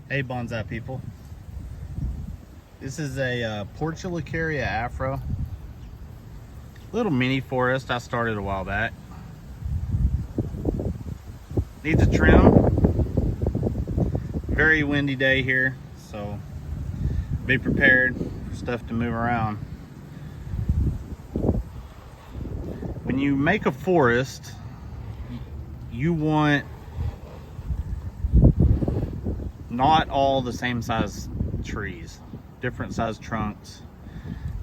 Hey bonsai people, this is a Portulacaria Afra, little mini forest I started a while back. Needs a trim. Very windy day here, so be prepared for stuff to move around. When you make a forest, you want not all the same size trees, different size trunks.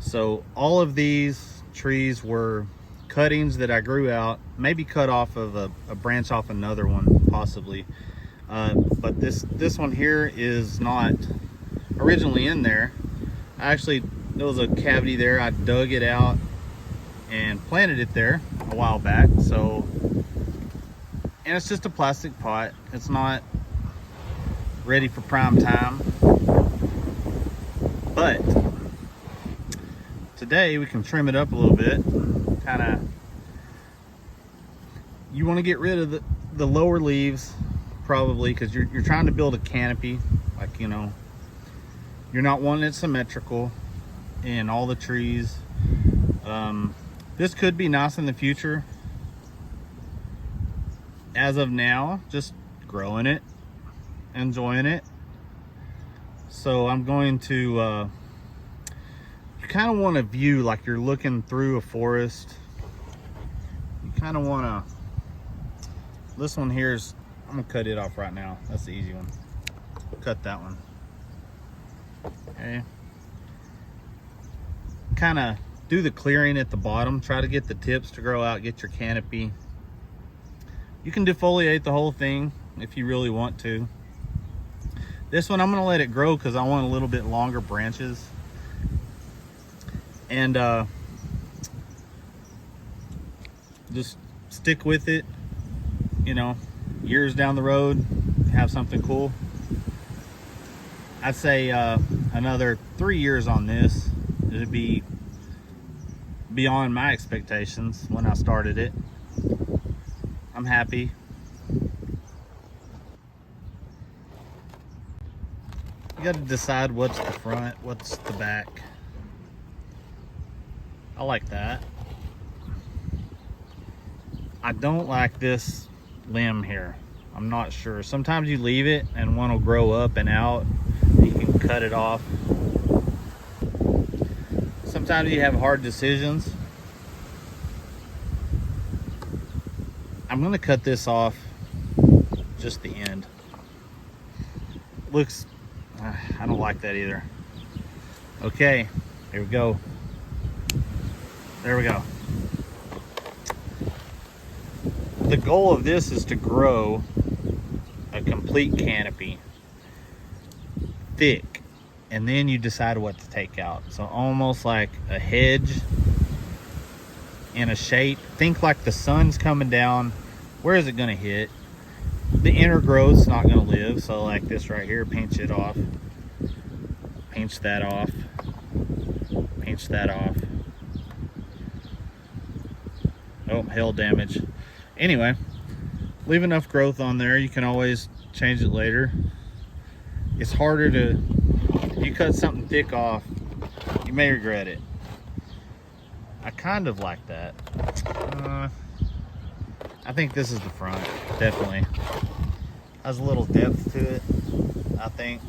So all of these trees were cuttings that I grew out, maybe cut off of a branch off another one possibly, but this one here is not originally in there. There was a cavity there. I dug it out and planted it there a while back. So, and it's just a plastic pot. It's not ready for prime time, but today we can trim it up a little bit. You want to get rid of the lower leaves probably, because you're trying to build a canopy, like, you know, you're not wanting it symmetrical in all the trees. This could be nice in the future. As of now, just growing it, enjoying it. So I'm going to you kind of want to view like you're looking through a forest. You kind of want to, this one here is, I'm gonna cut it off right now. That's the easy one. Cut that one. Okay, kind of do the clearing at the bottom, try to get the tips to grow out, get your canopy. You can defoliate the whole thing if you really want to. This one I'm going to let it grow because I want a little bit longer branches. And just stick with it, you know, years down the road, have something cool. I'd say another 3 years on this, it'd be beyond my expectations when I started it. I'm happy. You got to decide what's the front, what's the back. I like that. I don't like this limb here. I'm not sure. Sometimes you leave it and one will grow up and out. You can cut it off. Sometimes you have hard decisions. I'm gonna cut this off, just the end. Looks, I don't like that either. Okay, here we go. There we go. The goal of this is to grow a complete canopy, thick, and then you decide what to take out. So almost like a hedge in a shape. Think like the sun's coming down. Where is it going to hit? The inner growth's not going to live. So like this right here, pinch it off, pinch that off, pinch that off. Oh, hail damage. Anyway, leave enough growth on there. You can always change it later. It's harder to, if you cut something thick off, you may regret it. I kind of like that. I think this is the front, definitely. Has a little depth to it, I think.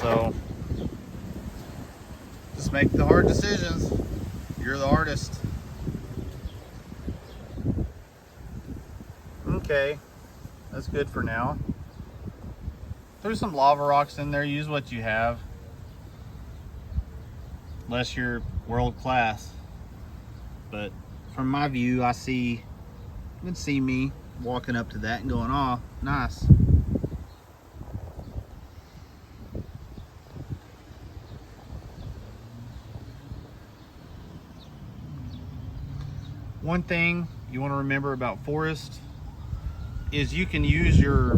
So, just make the hard decisions. You're the artist. Okay, that's good for now. There's some lava rocks in there. Use what you have, unless you're world class. But from my view, you can see me walking up to that and going, oh, nice. One thing you want to remember about forest is you can use your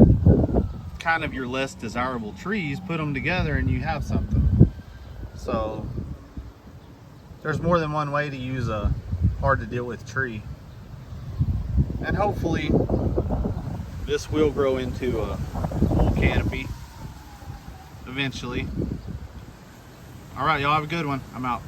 less desirable trees, put them together, and you have something. So there's more than one way to use a hard to deal with tree. And hopefully This will grow into a full canopy eventually. All right, y'all have a good one. I'm out.